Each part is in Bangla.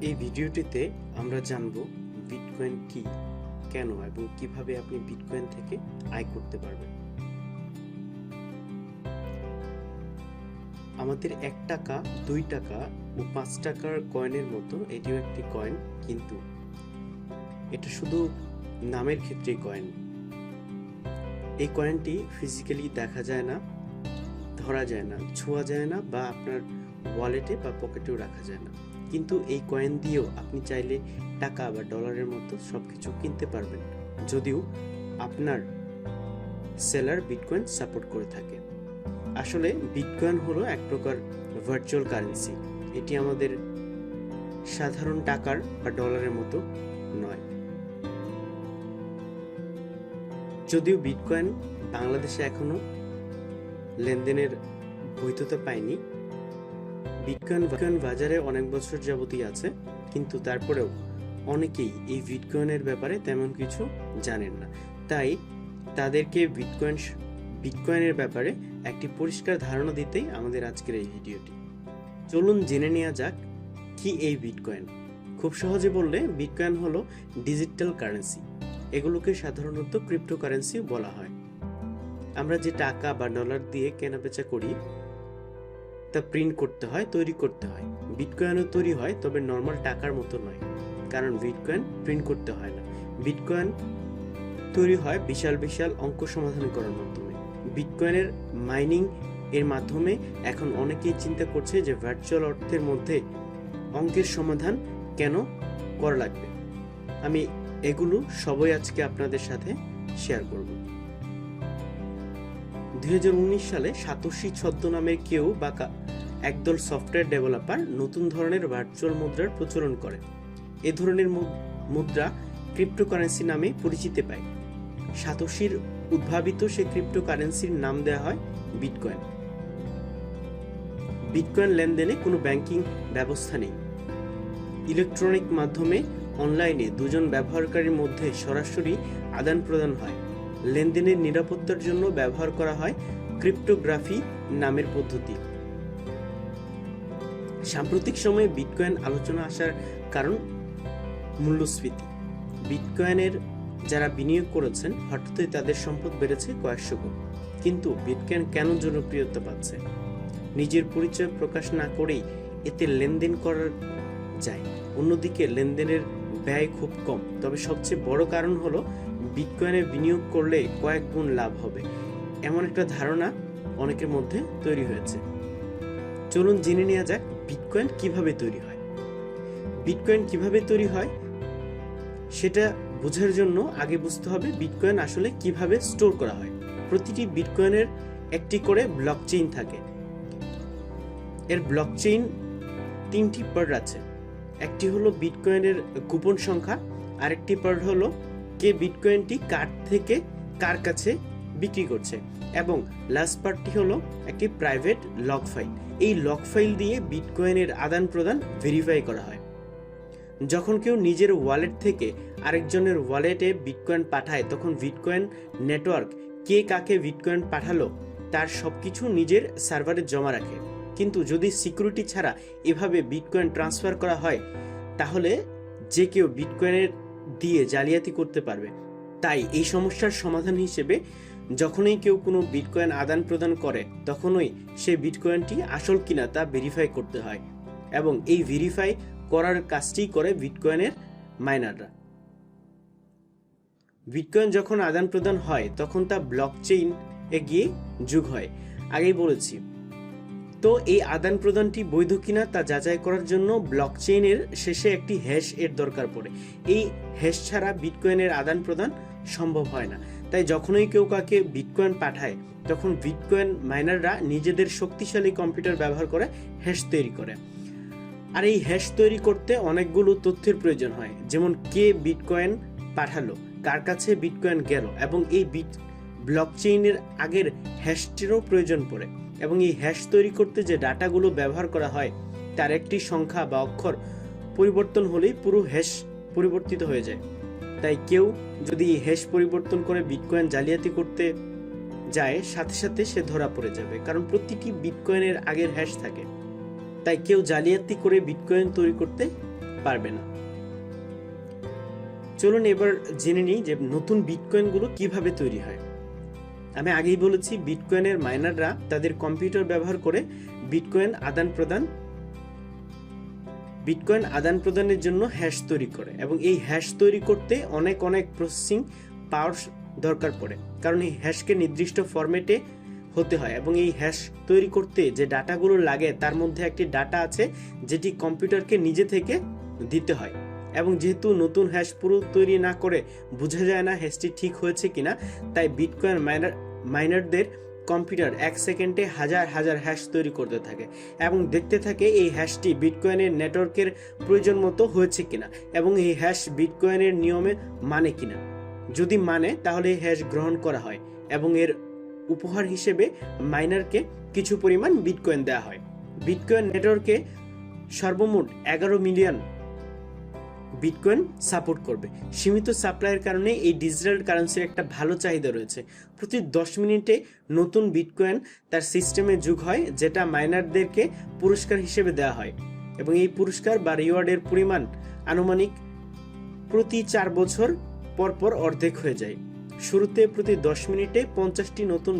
এই ভিডিওটিতে আমরা জানব বিটকয়েন কি, কেন এবং কিভাবে আপনি বিটকয়েন থেকে আয় করতে পারবেন। আমাদের 1 টাকা, 2 টাকা ও 5 টাকার কয়েনের মতো এটিও একটি কয়েন, কিন্তু এটা শুধু নামের ক্ষেত্রেই কয়েন। এই কয়েনটি ফিজিক্যালি দেখা যায় না, ধরা যায় না, ছোঁয়া যায় না, বা আপনার ওয়ালেটে বা পকেটেও রাখা যায় না। কিন্তু এই কয়েন দিয়েও আপনি চাইলে টাকা বা ডলারের মতো সবকিছু কিনতে পারবেন, যদিও আপনার সেলার বিটকয়েন সাপোর্ট করে থাকে। আসলে বিটকয়েন হলো এক প্রকার ভার্চুয়াল কারেন্সি। এটি আমাদের সাধারণ টাকার বা ডলারের মতো নয়। যদিও বিটকয়েন বাংলাদেশে এখনো লেনদেনের বৈধতা পায়নি, বিটকয়েন বাজারে অনেক বছর যাবতই আছে, কিন্তু তারপরেও অনেকেই এই বিটকয়েনের ব্যাপারে তেমন কিছু জানেন না। তাই তাদেরকে বিটকয়েনের ব্যাপারে একটি পরিষ্কার ধারণা দিতেই আমাদের আজকের এই ভিডিওটি। চলুন জেনে নেওয়া যাক কি এই বিটকয়েন। খুব সহজে বললে বিটকয়েন হলো ডিজিটাল কারেন্সি। এগুলোকে সাধারণত ক্রিপ্টোকারেন্সি বলা হয়। আমরা যে টাকা বা ডলার দিয়ে কেনাবেচা করি তা প্রিন্ট করতে হয়, তৈরি করতে হয়। বিটকয়েনও তৈরি হয়, তবে নর্মাল টাকার মতো নয়, কারণ বিটকয়েন প্রিন্ট করতে হয় না। বিটকয়েন তৈরি হয় বিশাল বিশাল অঙ্ক সমাধান করার মাধ্যমে। বিটকয়েনের মাইনিং এর মাধ্যমে এখন অনেকেই চিন্তা করছে যে ভার্চুয়াল অর্থের মধ্যে অঙ্কের সমাধান কেন করা লাগবে। আমি এগুলো সবই আজকে আপনাদের সাথে শেয়ার করব। 2019 সালে সাতোশি ছদ্মনামের কেউ বা একদল সফটওয়্যার ডেভেলপার নতুন ধরনের ভার্চুয়াল মুদ্রার প্রচলন করে। এ ধরনের মুদ্রা ক্রিপ্টোকারেন্সি নামে পরিচিতি পায়। সাতোশির উদ্ভাবিত সে ক্রিপ্টোকারেন্সির নাম দেওয়া হয় বিটকয়েন। বিটকয়েন লেনদেনে কোনো ব্যাংকিং ব্যবস্থা নেই। ইলেকট্রনিক মাধ্যমে অনলাইনে দুজন ব্যবহারকারীর মধ্যে সরাসরি আদান প্রদান হয়। লেনদেনের নিরাপত্তার জন্য ব্যবহার করা হয় ক্রিপ্টোগ্রাফি নামের পদ্ধতি। সাম্প্রতিক সময়ে বিটকয়েন আলোচনা আসার কারণ মূল্যস্ফীতি। বিটকয়েনের যারা বিনিয়োগ করেছেন হঠাৎই তাদের সম্পদ বেড়েছে কয়েকশো গুণ। কিন্তু বিটকয়েন কেন জনপ্রিয়তা পাচ্ছে? নিজের পরিচয় প্রকাশ না করেই এতে লেনদেন করা যায়। অন্যদিকে লেনদেনের ব্যয় খুব কম। তবে সবচেয়ে বড় কারণ হলো বিটকয়েনে বিনিয়োগ করলে কয়েক গুণ লাভ হবে, এমন একটা ধারণা অনেকের মধ্যে তৈরি হয়েছে। চলুন জেনে নেওয়া যাক বিটকয়েন কিভাবে তৈরি হয়। বিটকয়েন কিভাবে তৈরি হয় সেটা বোঝার জন্য আগে বুঝতে হবে বিটকয়েন আসলে কিভাবে স্টোর করা হয়। প্রতিটি বিটকয়েনের একটি করে ব্লকচেইন থাকে। এর ব্লকচেইন 3টি পার্ট আছে। একটি হলো বিটকয়েনের গোপন সংখ্যা, আরেকটি পার্ট হলো কে বিটকয়েনটি কার থেকে কার কাছে বিক্রি করছে, এবং লাস্ট পার্টটি হলো একটি প্রাইভেট লগ ফাইল। এই লগ ফাইল দিয়ে বিটকয়েনের আদান প্রদান ভেরিফাই করা হয়। যখন কেউ নিজের ওয়ালেট থেকে আরেকজনের ওয়ালেটে বিটকয়েন পাঠায়, তখন বিটকয়েন নেটওয়ার্ক কে কাকে বিটকয়েন পাঠালো তার সবকিছু নিজের সার্ভারে জমা রাখে। কিন্তু যদি সিকিউরিটি ছাড়া এভাবে বিটকয়েন ট্রান্সফার করা হয়, তাহলে যে কেউ বিটকয়েনের দিয়ে জালিয়াতি করতে পারবে। তাই এই সমস্যার সমাধান হিসেবে যখনই কেউ কোনো বিটকয়েন আদান প্রদান করে, তখনই সে বিটকয়েনটি আসল কিনা তা ভেরিফাই করতে হয়, এবং এই ভেরিফাই করার কাজটি করে বিটকয়েনের মাইনাররা। বিটকয়েন যখন আদান প্রদান হয় তখন তা ব্লকচেইন এ গিয়ে যোগ হয়। আগেই বলেছি। তো এই আদান প্রদানটি বৈধ কিনা তা যাচাই করার জন্য ব্লকচেইনের শেষে একটি হ্যাশ এর দরকার পড়ে। এই হ্যাশ ছাড়া বিটকয়েনের আদান প্রদান সম্ভব হয় না। তাই যখনই কেউ কাকে বিটকয়েন পাঠায়, তখন বিটকয়েন মাইনাররা নিজেদের শক্তিশালী কম্পিউটার ব্যবহার করে হ্যাশ তৈরি করে। আর এই হ্যাশ তৈরি করতে অনেকগুলো তথ্যের প্রয়োজন হয়, যেমন কে বিটকয়েন পাঠালো, কার কাছে বিটকয়েন গেল, এবং এই ব্লকচেইনের আগের হ্যাশটিরও প্রয়োজন পড়ে। এবং এই হ্যাশ তৈরি করতে যে ডাটাগুলো ব্যবহার করা হয় তার একটি সংখ্যা বা অক্ষর পরিবর্তন হলেই পুরো হ্যাশ পরিবর্তিত হয়ে যায়। তাই কেউ যদি এই হ্যাশ পরিবর্তন করে বিটকয়েন জালিয়াতি করতে যায়, সাথে সাথে সে ধরা পড়ে যাবে, কারণ প্রতিটি বিটকয়েনের আগের হ্যাশ থাকে। তাই কেউ জালিয়াতি করে বিটকয়েন তৈরি করতে পারবে না। চলুন এবার জেনে নিই যে নতুন বিটকয়েনগুলো কিভাবে তৈরি হয়। আমি আগেই বলেছি বিটকয়েনের মাইনাররা তাদের কম্পিউটার ব্যবহার করে বিটকয়েন আদান প্রদানের জন্য হ্যাশ তৈরি করে, এবং এই হ্যাশ তৈরি করতে অনেক প্রসেসিং পাওয়ার দরকার পড়ে, কারণ এই হ্যাশকে নির্দিষ্ট ফরম্যাটে হতে হয়, এবং এই হ্যাশ তৈরি করতে যে ডাটাগুলো লাগে তার মধ্যে একটি ডাটা আছে যেটি কম্পিউটারকে নিজে থেকে দিতে হয়। এবং যেহেতু নতুন হ্যাশ পুরো তৈরি না করে বোঝা যায় না হ্যাশটি ঠিক হয়েছে কিনা, তাই বিটকয়েন মাইনারদের কম্পিউটার 1 সেকেন্ডে হাজার হ্যাশ তৈরি করতে থাকে এবং দেখতে থাকে এই হ্যাশটি বিটকয়েনের নেটওয়ার্কের প্রয়োজন মতো হয়েছে কিনা, এবং এই হ্যাশ বিটকয়েনের নিয়মে মানে কিনা। যদি মানে তাহলে এই হ্যাশ গ্রহণ করা হয় এবং এর উপহার হিসেবে মাইনারকে কিছু পরিমাণ বিটকয়েন দেওয়া হয়। বিটকয়েন নেটওয়ার্কে সর্বমোট 11 মিলিয়ন বিটকয়েন সাপোর্ট করবে। সীমিত সাপ্লাইয়ের কারণে এই ডিজিটাল কারেন্সির একটা ভালো চাহিদা রয়েছে। প্রতি 10 মিনিটে নতুন বিটকয়েন তার সিস্টেমে যোগ হয়, যেটা মাইনারদেরকে পুরস্কার হিসেবে দেওয়া হয়, এবং এই পুরস্কার বা রিওয়ার্ডের পরিমাণ আনুমানিক প্রতি 4 বছর পর অর্ধেক হয়ে যায়। শুরুতে প্রতি 10 মিনিটে 50টি নতুন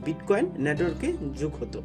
বিটকয়েন নেটওয়ার্কে যোগ হতো।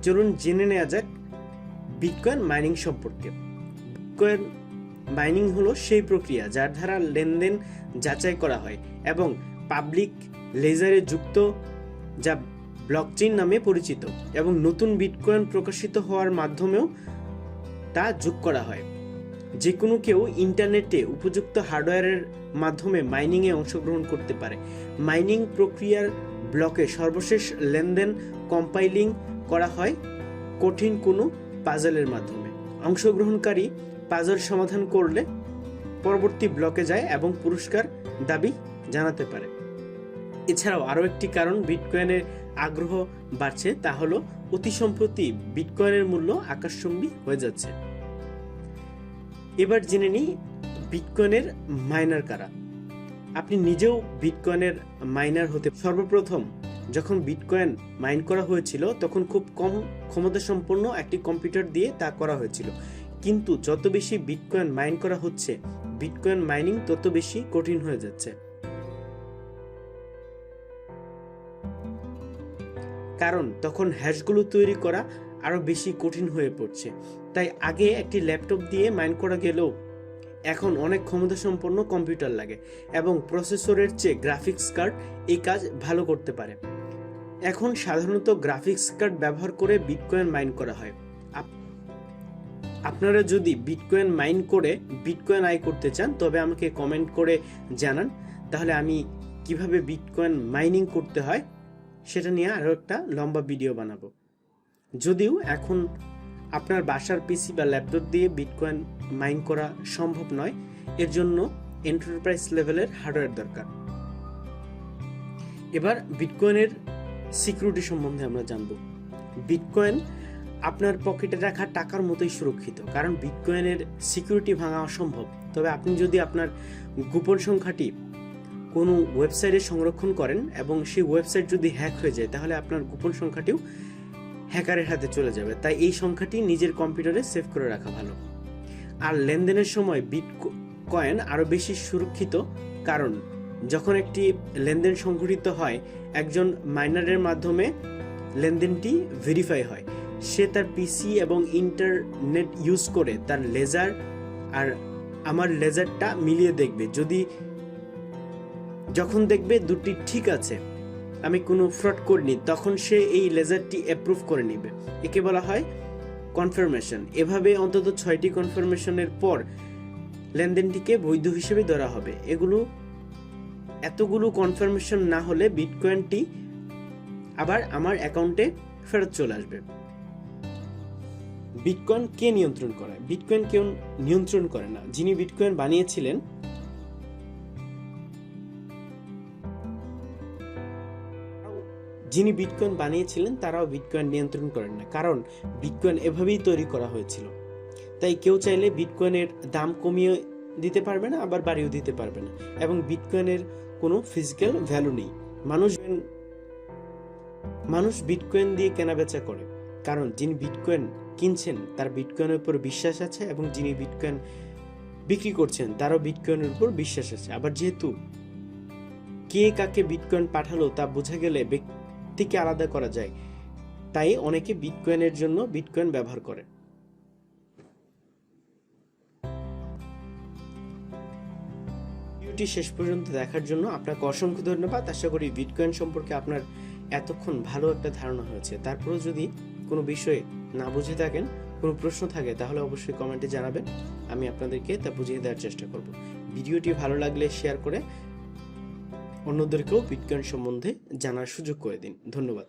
চলুন জেনে নেওয়া যাক বিটকয়েন মাইনিং সম্পর্কে। বিটকয়েন মাইনিং হলো সেই প্রক্রিয়া যার দ্বারা লেনদেন যাচাই করা হয় এবং পাবলিক লেজারে যুক্ত, যা ব্লকচেইন নামে পরিচিত, এবং নতুন বিটকয়েন প্রকাশিত হওয়ার মাধ্যমেও তা যোগ করা হয়। যে কোনো কেউ ইন্টারনেটে উপযুক্ত হার্ডওয়্যারের মাধ্যমে মাইনিংয়ে অংশগ্রহণ করতে পারে। মাইনিং প্রক্রিয়ার ব্লকে সর্বশেষ লেনদেন কম্পাইলিং করা হয় কঠিন কোনো পাজলের মাধ্যমে। অংশগ্রহণকারী পাজল সমাধান করলে পরবর্তী ব্লকে যায় এবং পুরস্কার দাবি জানাতে পারে। এছাড়াও আরও একটি কারণ বিটকয়েনের আগ্রহ বাড়ছে, তা হলো অতি সম্প্রতি বিটকয়েনের মূল্য আকাশচুম্বী হয়ে যাচ্ছে। এবার জেনে নিই বিটকয়েনের মাইনার কারা। আপনি নিজেও বিটকয়েনের মাইনার হতে। সর্বপ্রথম যখন বিটকয়েন মাইন করা হয়েছিল তখন খুব কম ক্ষমতা সম্পন্ন একটি কম্পিউটার দিয়ে তা করা হয়েছিল, কিন্তু যত বেশি বিটকয়েন মাইন করা হচ্ছে বিটকয়েন মাইনিং তত বেশি কঠিন হয়ে যাচ্ছে, কারণ তখন হ্যাশগুলো তৈরি করা আরো বেশি কঠিন হয়ে পড়ছে। তাই আগে একটি ল্যাপটপ দিয়ে মাইন করা গেলেও এখন অনেক ক্ষমতা সম্পন্ন কম্পিউটার লাগে, এবং প্রসেসরের চেয়ে গ্রাফিক্স কার্ড এই কাজ ভালো করতে পারে। এখন সাধারণত গ্রাফিক্স কার্ড ব্যবহার করে বিটকয়েন মাইন করা হয়। আপনারা যদি বিটকয়েন মাইন করে বিটকয়েন আয় করতে চান তবে আমাকে কমেন্ট করে জানান, তাহলে আমি কিভাবে বিটকয়েন মাইনিং করতে হয় সেটা নিয়ে আরও একটা লম্বা ভিডিও বানাবো। যদিও এখন আপনার বাসার পিসি বা ল্যাপটপ দিয়ে বিটকয়েন মাইন করা সম্ভব নয়, এর জন্য এন্টারপ্রাইজ লেভেলের হার্ডওয়্যার দরকার। এবার বিটকয়েনের সিকিউরিটি সম্বন্ধে আমরা জানব। বিটকয়েন আপনার পকেটে রাখা টাকার মতোই সুরক্ষিত, কারণ বিটকয়েনের সিকিউরিটি ভাঙা অসম্ভব। তবে আপনি যদি আপনার গোপন সংখ্যাটি কোনো ওয়েবসাইটে সংরক্ষণ করেন এবং সেই ওয়েবসাইট যদি হ্যাক হয়ে যায় তাহলে আপনার গোপন সংখ্যাটিও হ্যাকারের হাতে চলে যাবে। তাই এই সংখ্যাটি নিজের কম্পিউটারে সেভ করে রাখা ভালো। আর লেনদেনের সময় বিটকয়েন আরো বেশি সুরক্ষিত, কারণ যখন একটি লেনদেন সংঘটিত হয় একজন মাইনারের মাধ্যমে লেনদেনটি ভেরিফাই হয়। সে তার পিসি এবং ইন্টারনেট ইউজ করে তার লেজার আর আমার লেজারটা মিলিয়ে দেখবে। যখন দেখবে দুটি ঠিক আছে, আমি কোনো ফ্রড করিনি, তখন সে এই লেজারটি অ্যাপ্রুভ করে নেবে। একে বলা হয় কনফার্মেশন। এভাবে অন্তত 6টি কনফার্মেশনের পর লেনদেনটিকে বৈধ হিসেবে ধরা হবে। এতগুলো কনফার্মেশন না হলে বিটকয়েনটি আবার আমার অ্যাকাউন্টে ফেরত চলে আসবে। বিটকয়েন কে নিয়ন্ত্রণ করে? বিটকয়েন কেউ নিয়ন্ত্রণ করে না। যিনি বিটকয়েন বানিয়েছিলেন তারাও বিটকয়েন নিয়ন্ত্রণ করেন না, কারণ বিটকয়েন এভাবেই তৈরি করা হয়েছিল। তাই কেউ চাইলে বিটকয়েনের দাম কমিয়ে দিতে পারবে না, আবার বাড়িয়েও দিতে পারবে না, এবং বিটকয়েনের কোনো ফিজিক্যাল ভ্যালু নেই। মানুষ বিটকয়েন দিয়ে কেনাবেচা করে, কারণ যিনি বিটকয়েন কিনছেন তার বিটকয়েনের উপর বিশ্বাস আছে, এবং যিনি বিটকয়েন বিক্রি করছেন তারও বিটকয়েনের উপর বিশ্বাস আছে। আবার যেহেতু কে কাকে বিটকয়েন পাঠালো তা বোঝা গেলে ব্যক্তিকে আলাদা করা যায়, তাই অনেকে বিটকয়েনের জন্য বিটকয়েন ব্যবহার করে। ভিডিওটি শেষ পর্যন্ত দেখার জন্য আপনাকে অসংখ্য ধন্যবাদ। আশা করি বিটকয়েন সম্পর্কে আপনার এতক্ষণ ভালো একটা ধারণা হয়েছে। তারপরেও যদি কোনো বিষয়ে না বুঝে থাকেন, কোনো প্রশ্ন থাকে, তাহলে অবশ্যই কমেন্টে জানাবেন, আমি আপনাদেরকে তা বুঝিয়ে দেওয়ার চেষ্টা করব। ভিডিওটি ভালো লাগলে শেয়ার করে অন্যদেরকেও বিটকয়েন সম্বন্ধে জানার সুযোগ করে দিন। ধন্যবাদ।